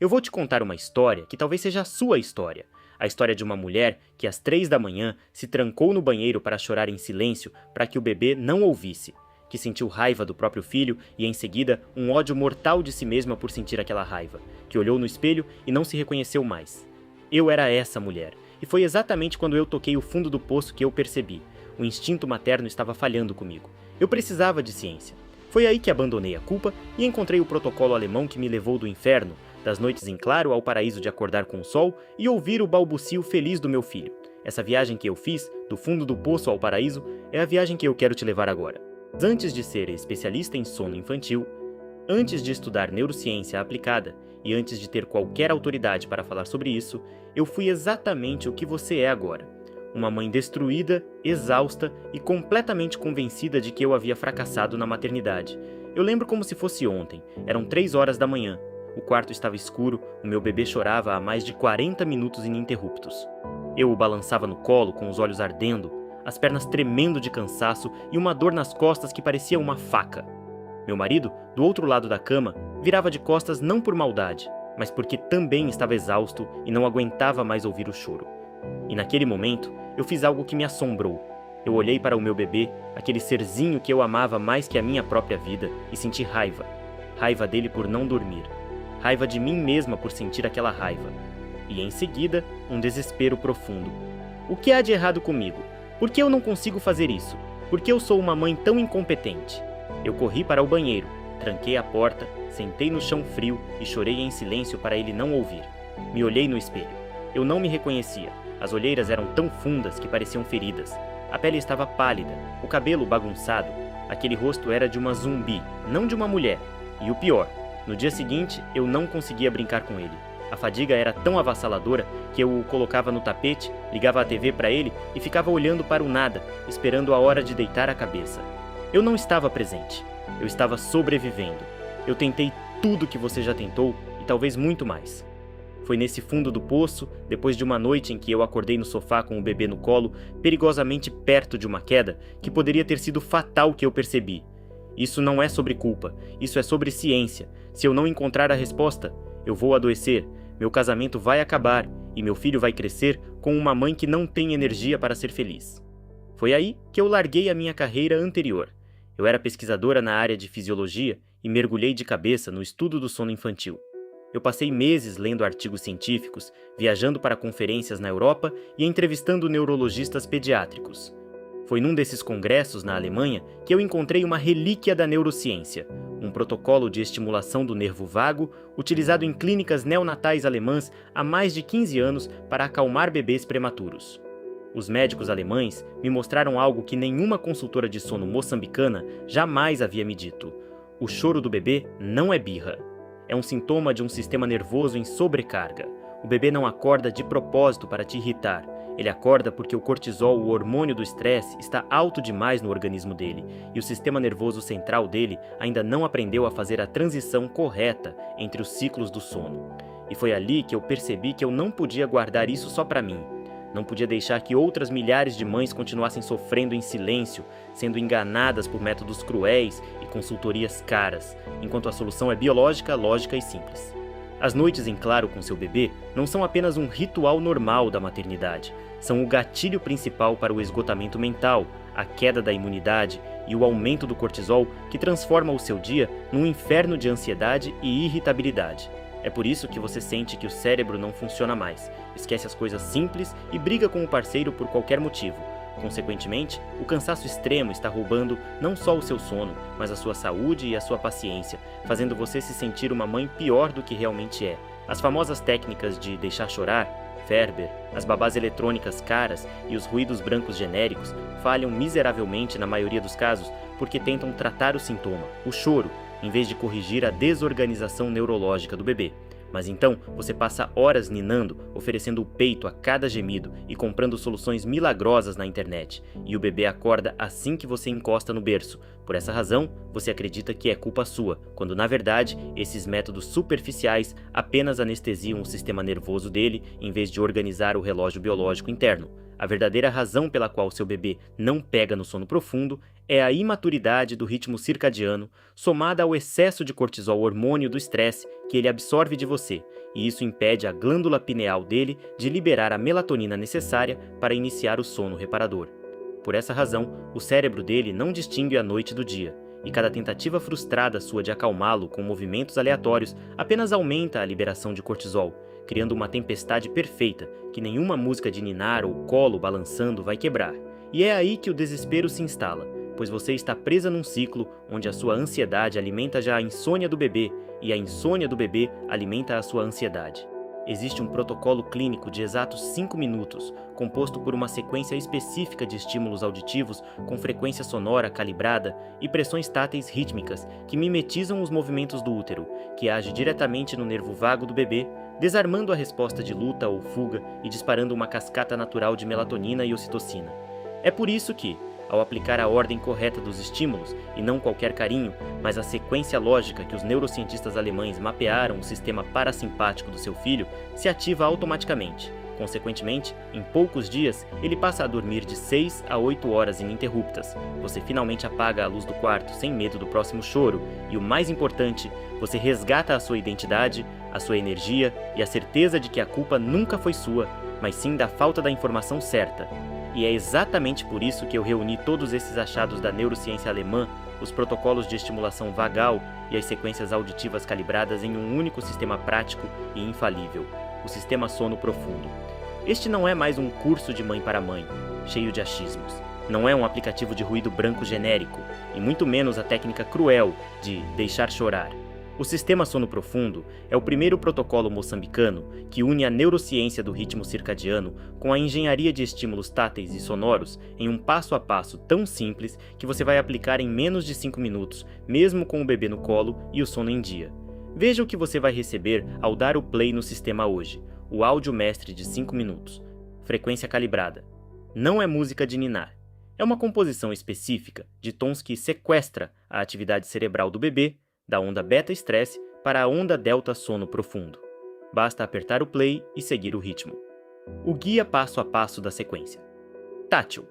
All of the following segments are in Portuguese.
Eu vou te contar uma história que talvez seja a sua história. A história de uma mulher que às 3 da manhã se trancou no banheiro para chorar em silêncio para que o bebê não ouvisse, que sentiu raiva do próprio filho e em seguida um ódio mortal de si mesma por sentir aquela raiva, que olhou no espelho e não se reconheceu mais. Eu era essa mulher, e foi exatamente quando eu toquei o fundo do poço que eu percebi. O instinto materno estava falhando comigo. Eu precisava de ciência. Foi aí que abandonei a culpa e encontrei o protocolo alemão que me levou do inferno, das noites em claro ao paraíso de acordar com o sol e ouvir o balbucio feliz do meu filho. Essa viagem que eu fiz, do fundo do poço ao paraíso, é a viagem que eu quero te levar agora. Antes de ser especialista em sono infantil, antes de estudar neurociência aplicada e antes de ter qualquer autoridade para falar sobre isso, eu fui exatamente o que você é agora. Uma mãe destruída, exausta e completamente convencida de que eu havia fracassado na maternidade. Eu lembro como se fosse ontem, eram 3 horas da manhã. O quarto estava escuro, o meu bebê chorava há mais de 40 minutos ininterruptos. Eu o balançava no colo com os olhos ardendo, as pernas tremendo de cansaço e uma dor nas costas que parecia uma faca. Meu marido, do outro lado da cama, virava de costas não por maldade, mas porque também estava exausto e não aguentava mais ouvir o choro. E naquele momento, eu fiz algo que me assombrou. Eu olhei para o meu bebê, aquele serzinho que eu amava mais que a minha própria vida, e senti raiva. Raiva dele por não dormir. Raiva de mim mesma por sentir aquela raiva. E em seguida, um desespero profundo. O que há de errado comigo? Por que eu não consigo fazer isso? Por que eu sou uma mãe tão incompetente? Eu corri para o banheiro, tranquei a porta, sentei no chão frio e chorei em silêncio para ele não ouvir. Me olhei no espelho. Eu não me reconhecia. As olheiras eram tão fundas que pareciam feridas. A pele estava pálida, o cabelo bagunçado. Aquele rosto era de uma zumbi, não de uma mulher. E o pior, no dia seguinte eu não conseguia brincar com ele. A fadiga era tão avassaladora que eu o colocava no tapete, ligava a TV para ele e ficava olhando para o nada, esperando a hora de deitar a cabeça. Eu não estava presente. Eu estava sobrevivendo. Eu tentei tudo que você já tentou e talvez muito mais. Foi nesse fundo do poço, depois de uma noite em que eu acordei no sofá com o bebê no colo, perigosamente perto de uma queda, que poderia ter sido fatal, que eu percebi. Isso não é sobre culpa, isso é sobre ciência. Se eu não encontrar a resposta, eu vou adoecer, meu casamento vai acabar e meu filho vai crescer com uma mãe que não tem energia para ser feliz. Foi aí que eu larguei a minha carreira anterior. Eu era pesquisadora na área de fisiologia e mergulhei de cabeça no estudo do sono infantil. Eu passei meses lendo artigos científicos, viajando para conferências na Europa e entrevistando neurologistas pediátricos. Foi num desses congressos na Alemanha que eu encontrei uma relíquia da neurociência, um protocolo de estimulação do nervo vago utilizado em clínicas neonatais alemãs há mais de 15 anos para acalmar bebês prematuros. Os médicos alemães me mostraram algo que nenhuma consultora de sono moçambicana jamais havia me dito. O choro do bebê não é birra. É um sintoma de um sistema nervoso em sobrecarga. O bebê não acorda de propósito para te irritar. Ele acorda porque o cortisol, o hormônio do estresse, está alto demais no organismo dele, e o sistema nervoso central dele ainda não aprendeu a fazer a transição correta entre os ciclos do sono. E foi ali que eu percebi que eu não podia guardar isso só para mim. Não podia deixar que outras milhares de mães continuassem sofrendo em silêncio, sendo enganadas por métodos cruéis e consultorias caras, enquanto a solução é biológica, lógica e simples. As noites em claro com seu bebê não são apenas um ritual normal da maternidade, são o gatilho principal para o esgotamento mental, a queda da imunidade e o aumento do cortisol que transforma o seu dia num inferno de ansiedade e irritabilidade. É por isso que você sente que o cérebro não funciona mais, esquece as coisas simples e briga com o parceiro por qualquer motivo. Consequentemente, o cansaço extremo está roubando não só o seu sono, mas a sua saúde e a sua paciência, fazendo você se sentir uma mãe pior do que realmente é. As famosas técnicas de deixar chorar, Ferber, as babás eletrônicas caras e os ruídos brancos genéricos falham miseravelmente na maioria dos casos porque tentam tratar o sintoma, o choro, em vez de corrigir a desorganização neurológica do bebê. Mas então você passa horas ninando, oferecendo o peito a cada gemido e comprando soluções milagrosas na internet. E o bebê acorda assim que você encosta no berço. Por essa razão, você acredita que é culpa sua, quando na verdade esses métodos superficiais apenas anestesiam o sistema nervoso dele em vez de organizar o relógio biológico interno. A verdadeira razão pela qual seu bebê não pega no sono profundo é a imaturidade do ritmo circadiano, somada ao excesso de cortisol, hormônio do estresse que ele absorve de você, e isso impede a glândula pineal dele de liberar a melatonina necessária para iniciar o sono reparador. Por essa razão, o cérebro dele não distingue a noite do dia, e cada tentativa frustrada sua de acalmá-lo com movimentos aleatórios apenas aumenta a liberação de cortisol, criando uma tempestade perfeita que nenhuma música de ninar ou colo balançando vai quebrar. E é aí que o desespero se instala, pois você está presa num ciclo onde a sua ansiedade alimenta já a insônia do bebê e a insônia do bebê alimenta a sua ansiedade. Existe um protocolo clínico de exatos 5 minutos, composto por uma sequência específica de estímulos auditivos com frequência sonora calibrada e pressões táteis rítmicas que mimetizam os movimentos do útero, que age diretamente no nervo vago do bebê, desarmando a resposta de luta ou fuga e disparando uma cascata natural de melatonina e ocitocina. É por isso que, ao aplicar a ordem correta dos estímulos, e não qualquer carinho, mas a sequência lógica que os neurocientistas alemães mapearam o sistema parasimpático do seu filho, se ativa automaticamente. Consequentemente, em poucos dias, ele passa a dormir de 6 a 8 horas ininterruptas. Você finalmente apaga a luz do quarto sem medo do próximo choro e, o mais importante, você resgata a sua identidade, a sua energia e a certeza de que a culpa nunca foi sua, mas sim da falta da informação certa. E é exatamente por isso que eu reuni todos esses achados da neurociência alemã, os protocolos de estimulação vagal e as sequências auditivas calibradas em um único sistema prático e infalível, o sistema sono profundo. Este não é mais um curso de mãe para mãe, cheio de achismos. Não é um aplicativo de ruído branco genérico, e muito menos a técnica cruel de deixar chorar. O sistema sono profundo é o primeiro protocolo moçambicano que une a neurociência do ritmo circadiano com a engenharia de estímulos táteis e sonoros em um passo a passo tão simples que você vai aplicar em menos de 5 minutos, mesmo com o bebê no colo e o sono em dia. Veja o que você vai receber ao dar o play no sistema hoje, o áudio mestre de 5 minutos. Frequência calibrada. Não é música de ninar. É uma composição específica de tons que sequestra a atividade cerebral do bebê, da onda beta-estresse para a onda delta-sono profundo. Basta apertar o play e seguir o ritmo. O guia passo a passo da sequência. Tátil.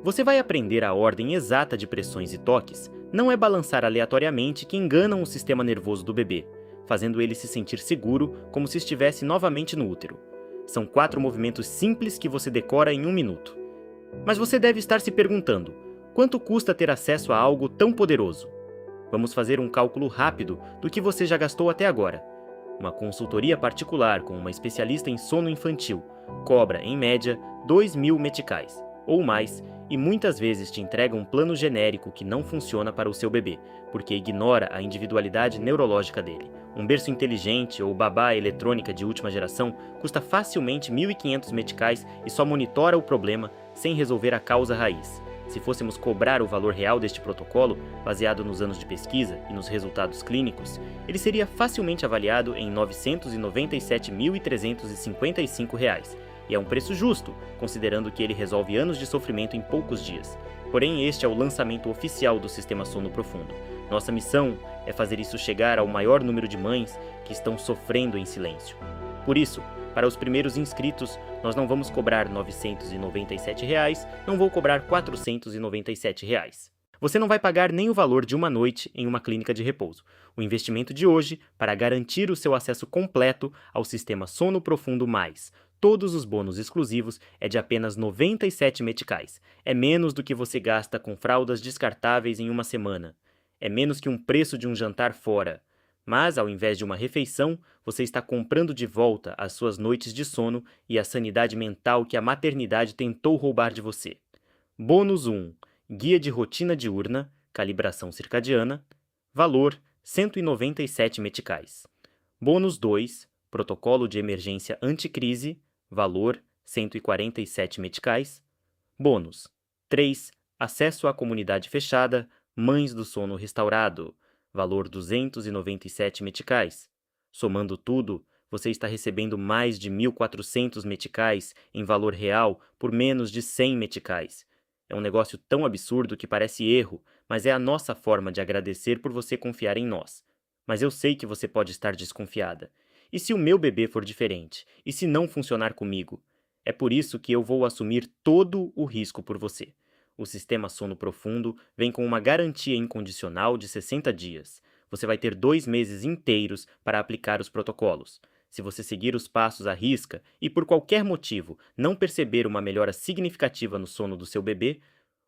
Você vai aprender a ordem exata de pressões e toques, não é balançar aleatoriamente que enganam o sistema nervoso do bebê, fazendo ele se sentir seguro como se estivesse novamente no útero. São 4 movimentos simples que você decora em 1 minuto. Mas você deve estar se perguntando, quanto custa ter acesso a algo tão poderoso? Vamos fazer um cálculo rápido do que você já gastou até agora. Uma consultoria particular com uma especialista em sono infantil cobra, em média, 2.000 meticais, ou mais, e muitas vezes te entrega um plano genérico que não funciona para o seu bebê, porque ignora a individualidade neurológica dele. Um berço inteligente ou babá eletrônica de última geração custa facilmente 1.500 meticais e só monitora o problema sem resolver a causa raiz. Se fôssemos cobrar o valor real deste protocolo, baseado nos anos de pesquisa e nos resultados clínicos, ele seria facilmente avaliado em R$ 997.355, e é um preço justo, considerando que ele resolve anos de sofrimento em poucos dias. Porém, este é o lançamento oficial do Sistema Sono Profundo. Nossa missão é fazer isso chegar ao maior número de mães que estão sofrendo em silêncio. Por isso, para os primeiros inscritos, nós não vamos cobrar R$ 997, não vou cobrar R$ 497. Você não vai pagar nem o valor de uma noite em uma clínica de repouso. O investimento de hoje, para garantir o seu acesso completo ao sistema Sono Profundo Mais, todos os bônus exclusivos, é de apenas 97 meticais. É menos do que você gasta com fraldas descartáveis em uma semana. É menos que um preço de um jantar fora. Mas, ao invés de uma refeição, você está comprando de volta as suas noites de sono e a sanidade mental que a maternidade tentou roubar de você. Bônus 1. Guia de rotina diurna, calibração circadiana. Valor, 197 meticais. Bônus 2. Protocolo de emergência anticrise. Valor, 147 meticais. Bônus 3. Acesso à comunidade fechada, Mães do Sono Restaurado. Valor 297 meticais. Somando tudo, você está recebendo mais de 1.400 meticais em valor real por menos de 100 meticais. É um negócio tão absurdo que parece erro, mas é a nossa forma de agradecer por você confiar em nós. Mas eu sei que você pode estar desconfiada. E se o meu bebê for diferente? E se não funcionar comigo? É por isso que eu vou assumir todo o risco por você. O Sistema Sono Profundo vem com uma garantia incondicional de 60 dias. você vai ter 2 meses inteiros para aplicar os protocolos. Se você seguir os passos à risca e por qualquer motivo não perceber uma melhora significativa no sono do seu bebê,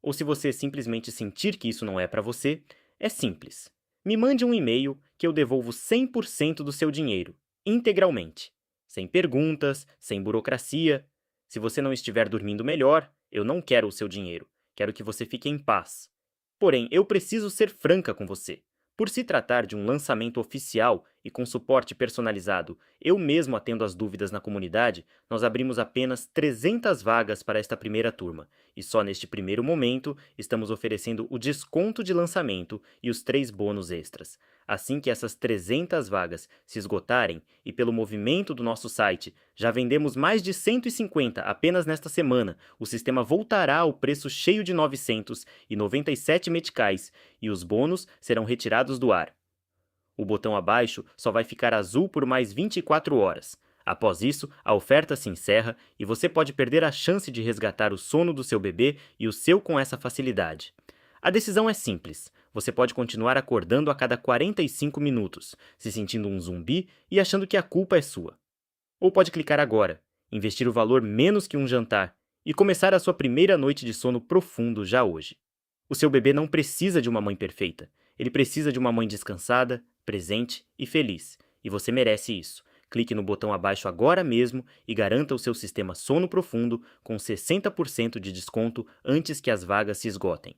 ou se você simplesmente sentir que isso não é para você, é simples. Me mande um e-mail que eu devolvo 100% do seu dinheiro, integralmente. Sem perguntas, sem burocracia. Se você não estiver dormindo melhor, eu não quero o seu dinheiro. Quero que você fique em paz. Porém, eu preciso ser franca com você. Por se tratar de um lançamento oficial e com suporte personalizado, eu mesmo atendo as dúvidas na comunidade, nós abrimos apenas 300 vagas para esta primeira turma, e só neste primeiro momento estamos oferecendo o desconto de lançamento e os 3 bônus extras. Assim que essas 300 vagas se esgotarem, e pelo movimento do nosso site, já vendemos mais de 150 apenas nesta semana, o sistema voltará ao preço cheio de 997 meticais e os bônus serão retirados do ar. O botão abaixo só vai ficar azul por mais 24 horas. Após isso, a oferta se encerra e você pode perder a chance de resgatar o sono do seu bebê e o seu com essa facilidade. A decisão é simples. Você pode continuar acordando a cada 45 minutos, se sentindo um zumbi e achando que a culpa é sua. Ou pode clicar agora, investir o valor menos que um jantar e começar a sua primeira noite de sono profundo já hoje. O seu bebê não precisa de uma mãe perfeita. Ele precisa de uma mãe descansada, presente e feliz. E você merece isso. Clique no botão abaixo agora mesmo e garanta o seu sistema Sono Profundo com 60% de desconto antes que as vagas se esgotem.